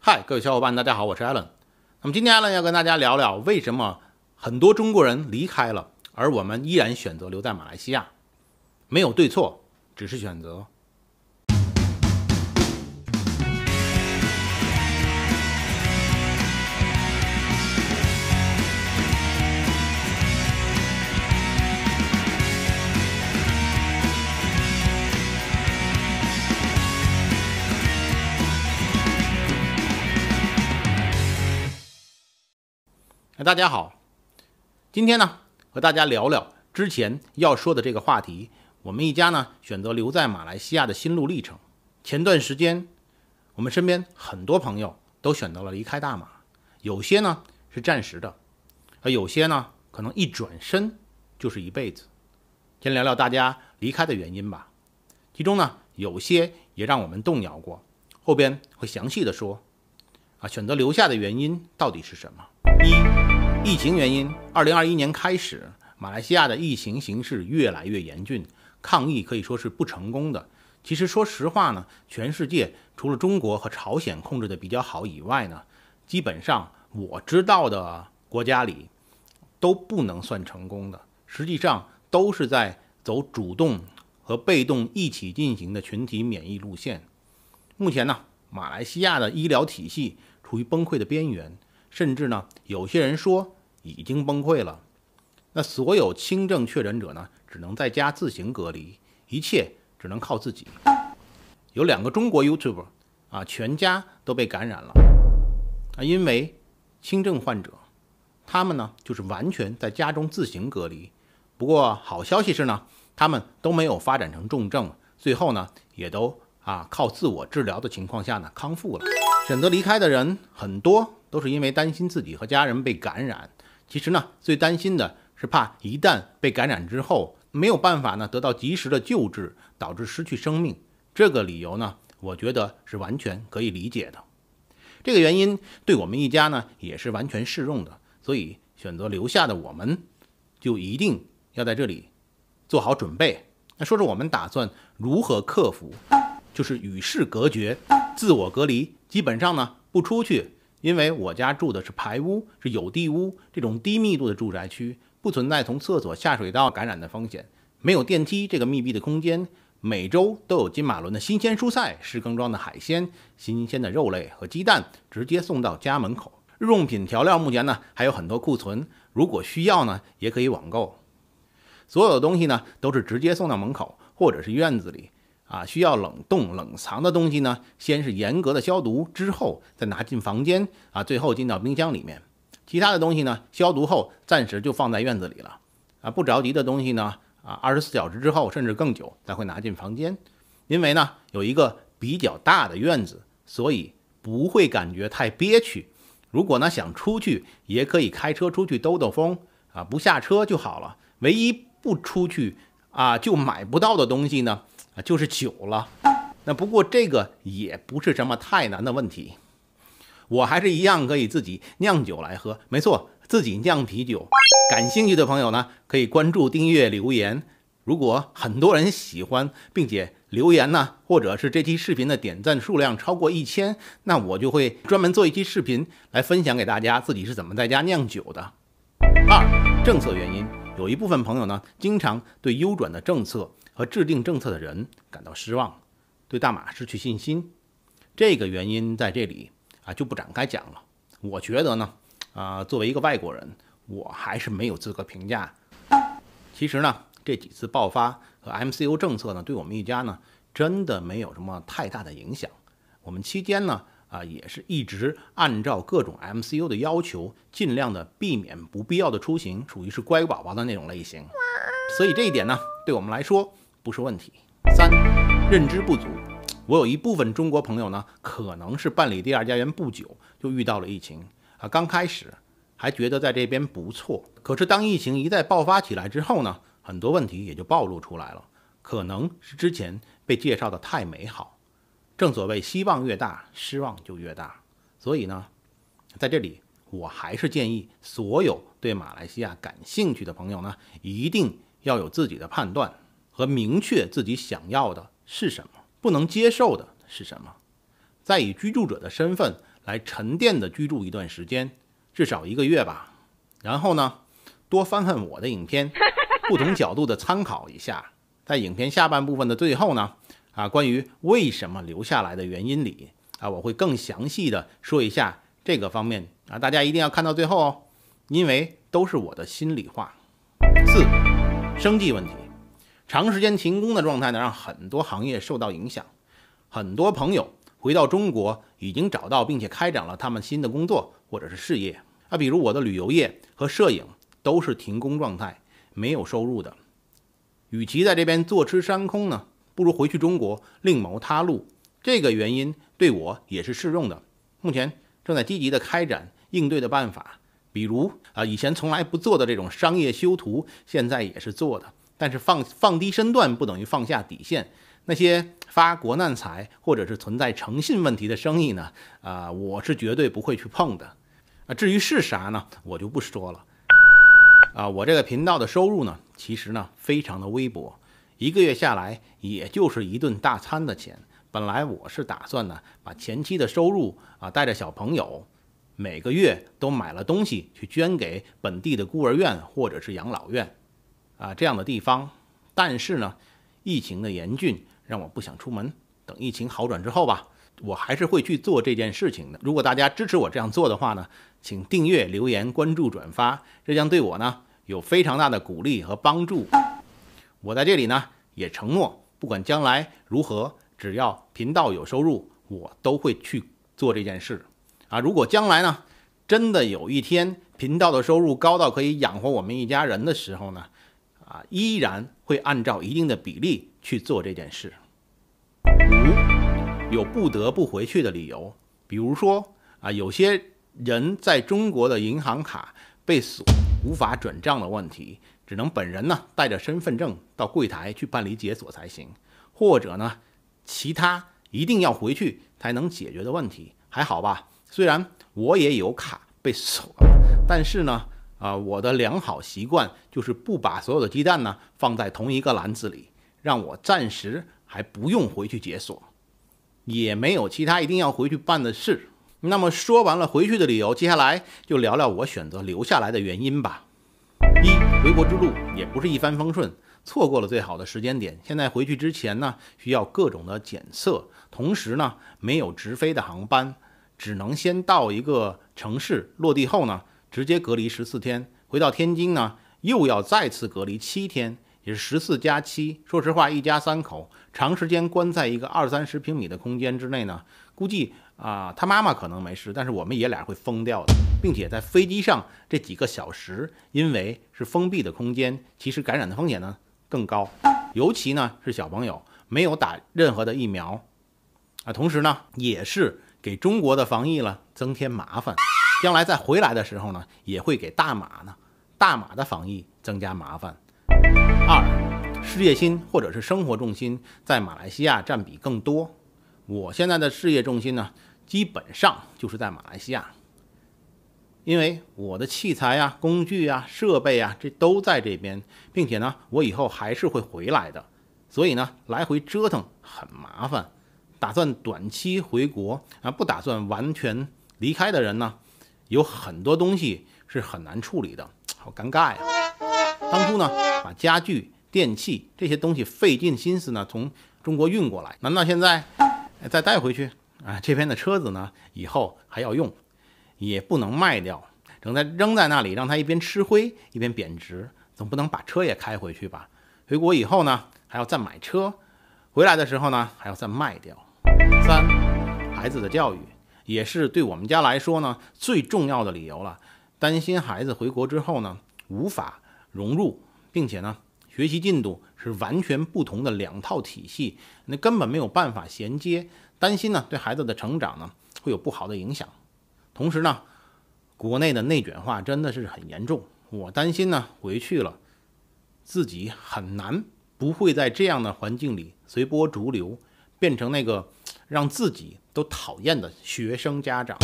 嗨，各位小伙伴，大家好，我是 Alan。那么今天 Alan 要跟大家聊聊为什么很多中国人离开了，而我们依然选择留在马来西亚。没有对错，只是选择。大家好，今天呢和大家聊聊之前要说的这个话题，我们一家呢选择留在马来西亚的心路历程。前段时间我们身边很多朋友都选择了离开大马，有些呢是暂时的，而有些呢可能一转身就是一辈子。先聊聊大家离开的原因吧，其中呢有些也让我们动摇过，后边会详细的说。选择留下的原因到底是什么？疫情原因。2021年开始，马来西亚的疫情形势越来越严峻，抗疫可以说是不成功的。其实说实话呢，全世界除了中国和朝鲜控制的比较好以外呢，基本上我知道的国家里都不能算成功的，实际上都是在走主动和被动一起进行的群体免疫路线。目前呢，马来西亚的医疗体系处于崩溃的边缘，甚至呢，有些人说已经崩溃了。那所有轻症确诊者呢，只能在家自行隔离，一切只能靠自己。有2个中国 YouTuber 全家都被感染了因为轻症患者，他们呢就是完全在家中自行隔离。不过好消息是呢，他们都没有发展成重症，最后呢也都靠自我治疗的情况下呢康复了。选择离开的人很多都是因为担心自己和家人被感染，其实呢最担心的是怕一旦被感染之后没有办法呢得到及时的救治，导致失去生命。这个理由呢我觉得是完全可以理解的。这个原因对我们一家呢也是完全适用的，所以选择留下的我们就一定要在这里做好准备。那说说我们打算如何克服，就是与世隔绝，自我隔离，基本上呢不出去。因为我家住的是排屋，是有地屋，这种低密度的住宅区，不存在从厕所下水道感染的风险，没有电梯这个密闭的空间，每周都有金马伦的新鲜蔬菜、试耕装的海鲜、新鲜的肉类和鸡蛋直接送到家门口。日用品调料目前呢还有很多库存，如果需要呢也可以网购。所有的东西呢都是直接送到门口或者是院子里。需要冷冻冷藏的东西呢，先是严格的消毒，之后再拿进房间最后进到冰箱里面。其他的东西呢，消毒后暂时就放在院子里了不着急的东西呢24小时之后甚至更久才会拿进房间。因为呢有一个比较大的院子，所以不会感觉太憋屈。如果呢想出去，也可以开车出去兜兜风不下车就好了。唯一不出去就买不到的东西呢就是酒了。那不过这个也不是什么太难的问题，我还是一样可以自己酿酒来喝。没错，自己酿啤酒。感兴趣的朋友呢可以关注订阅留言，如果很多人喜欢并且留言呢，或者是这期视频的点赞数量超过1000，那我就会专门做一期视频来分享给大家自己是怎么在家酿酒的。政策原因。有一部分朋友呢经常对优转的政策和制定政策的人感到失望，对大马失去信心。这个原因在这里就不展开讲了。我觉得呢作为一个外国人，我还是没有资格评价。其实呢这几次爆发和 MCO 政策呢对我们一家呢真的没有什么太大的影响。我们期间呢也是一直按照各种 MCO 的要求，尽量的避免不必要的出行，属于是乖宝宝的那种类型。所以这一点呢对我们来说不是问题。认知不足。我有一部分中国朋友呢可能是办理第2家园不久就遇到了疫情刚开始还觉得在这边不错，可是当疫情一再爆发起来之后呢，很多问题也就暴露出来了。可能是之前被介绍的太美好，正所谓希望越大，失望就越大。所以呢，在这里我还是建议所有对马来西亚感兴趣的朋友呢，一定要有自己的判断和明确自己想要的是什么，不能接受的是什么，再以居住者的身份来沉淀的居住一段时间，至少1个月吧。然后呢，多翻翻我的影片，不同角度的参考一下。在影片下半部分的最后呢，关于为什么留下来的原因里我会更详细的说一下这个方面大家一定要看到最后哦，因为都是我的心里话。4. 生计问题。长时间停工的状态呢，让很多行业受到影响。很多朋友回到中国已经找到并且开展了他们新的工作或者是事业比如我的旅游业和摄影都是停工状态，没有收入的。与其在这边坐吃山空呢，不如回去中国另谋他路。这个原因对我也是适用的。目前正在积极的开展应对的办法，比如以前从来不做的这种商业修图，现在也是做的。但是放低身段不等于放下底线。那些发国难财或者是存在诚信问题的生意呢，我是绝对不会去碰的。至于是啥呢，我就不说了。我这个频道的收入呢，其实呢非常的微薄，1个月下来也就是一顿大餐的钱。本来我是打算呢，把前期的收入带着小朋友每个月都买了东西去捐给本地的孤儿院或者是养老院这样的地方。但是呢，疫情的严峻让我不想出门，等疫情好转之后吧，我还是会去做这件事情的。如果大家支持我这样做的话呢，请订阅、留言、关注、转发，这将对我呢有非常大的鼓励和帮助。我在这里呢也承诺，不管将来如何，只要频道有收入，我都会去做这件事如果将来呢真的有一天频道的收入高到可以养活我们一家人的时候呢依然会按照一定的比例去做这件事。5. 有不得不回去的理由，比如说有些人在中国的银行卡被锁，无法转账的问题，只能本人呢带着身份证到柜台去办理解锁才行，或者呢其他一定要回去才能解决的问题。还好吧，虽然我也有卡被锁了，但是呢我的良好习惯就是不把所有的鸡蛋呢放在同一个篮子里，让我暂时还不用回去解锁，也没有其他一定要回去办的事。那么说完了回去的理由，接下来就聊聊我选择留下来的原因吧。1. 回国之路也不是一帆风顺，错过了最好的时间点。现在回去之前呢，需要各种的检测，同时呢没有直飞的航班，只能先到一个城市，落地后呢直接隔离14天，回到天津呢又要再次隔离7天，也是14加7。说实话，一家3口长时间关在一个20-30平米的空间之内呢，估计他妈妈可能没事，但是我们爷俩会疯掉的。并且在飞机上这几个小时，因为是封闭的空间，其实感染的风险呢更高，尤其呢是小朋友没有打任何的疫苗同时呢也是给中国的防疫了增添麻烦。将来再回来的时候呢，也会给大马的防疫增加麻烦。2. 事业心或者是生活重心在马来西亚占比更多。我现在的事业重心呢，基本上就是在马来西亚，因为我的器材工具设备这都在这边，并且呢，我以后还是会回来的，所以呢，来回折腾很麻烦。打算短期回国不打算完全离开的人呢，有很多东西是很难处理的，好尴尬呀。当初呢，把家具、电器这些东西费尽心思呢，从中国运过来，难道现在再带回去这边的车子呢，以后还要用，也不能卖掉，扔在那里，让它一边吃灰一边贬值，总不能把车也开回去吧？回国以后呢，还要再买车，回来的时候呢，还要再卖掉。3. 孩子的教育也是对我们家来说呢最重要的理由了。担心孩子回国之后呢无法融入，并且呢学习进度是完全不同的2套体系，那根本没有办法衔接，担心呢对孩子的成长呢会有不好的影响。同时呢，国内的内卷化真的是很严重，我担心呢回去了自己很难不会在这样的环境里随波逐流，变成那个让自己都讨厌的学生家长。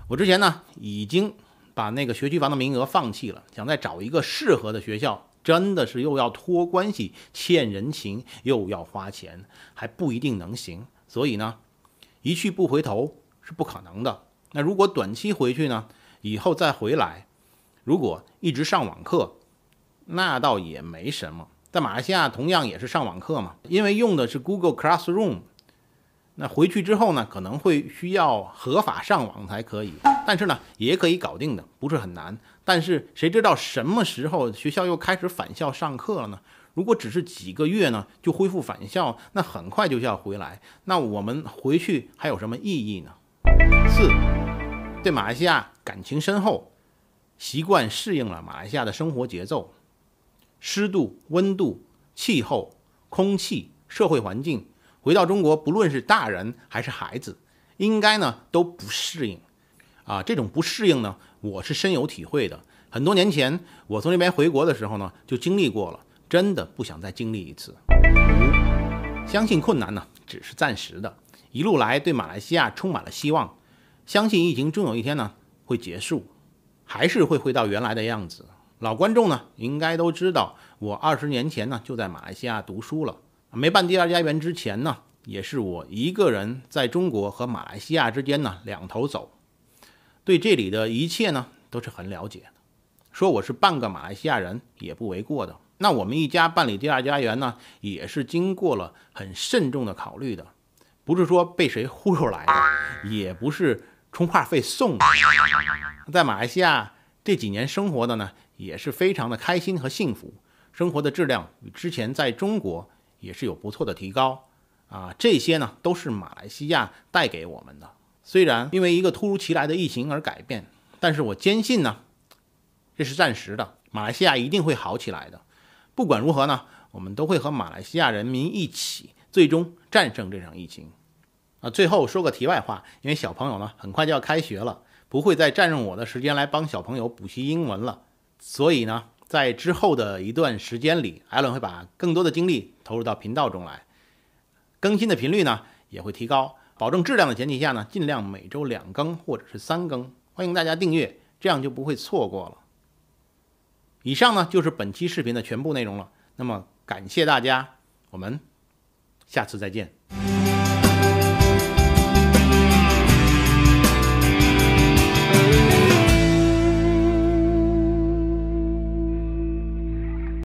我之前呢已经把那个学区房的名额放弃了，想再找一个适合的学校，真的是又要托关系欠人情，又要花钱，还不一定能行。所以呢一去不回头是不可能的。那如果短期回去呢，以后再回来，如果一直上网课，那倒也没什么。在马来西亚同样也是上网课嘛，因为用的是 Google Classroom， 那回去之后呢，可能会需要合法上网才可以，但是呢，也可以搞定的，不是很难。但是谁知道什么时候学校又开始返校上课了呢？如果只是几个月呢，就恢复返校，那很快就要回来，那我们回去还有什么意义呢？4，对马来西亚感情深厚，习惯适应了马来西亚的生活节奏。湿度、温度、气候、空气、社会环境，回到中国，不论是大人还是孩子，应该呢都不适应。这种不适应呢，我是深有体会的。很多年前，我从那边回国的时候呢，就经历过了，真的不想再经历一次。5，相信困难呢只是暂时的，一路来对马来西亚充满了希望，相信疫情终有一天呢会结束，还是会回到原来的样子。老观众呢，应该都知道，我20年前呢就在马来西亚读书了。没办第二家园之前呢，也是我一个人在中国和马来西亚之间呢两头走，对这里的一切呢都是很了解的。说我是半个马来西亚人也不为过的。那我们一家办理第二家园呢，也是经过了很慎重的考虑的，不是说被谁忽悠来的，也不是充话费送的。在马来西亚这几年生活的呢，也是非常的开心和幸福，生活的质量与之前在中国也是有不错的提高这些呢都是马来西亚带给我们的。虽然因为一个突如其来的疫情而改变，但是我坚信呢，这是暂时的，马来西亚一定会好起来的。不管如何呢，我们都会和马来西亚人民一起，最终战胜这场疫情。最后说个题外话，因为小朋友呢很快就要开学了，不会再占用我的时间来帮小朋友补习英文了，所以呢，在之后的一段时间里，艾伦会把更多的精力投入到频道中来，更新的频率呢也会提高，保证质量的前提下呢，尽量每周2更或者是3更，欢迎大家订阅，这样就不会错过了。以上呢就是本期视频的全部内容了，那么感谢大家，我们下次再见。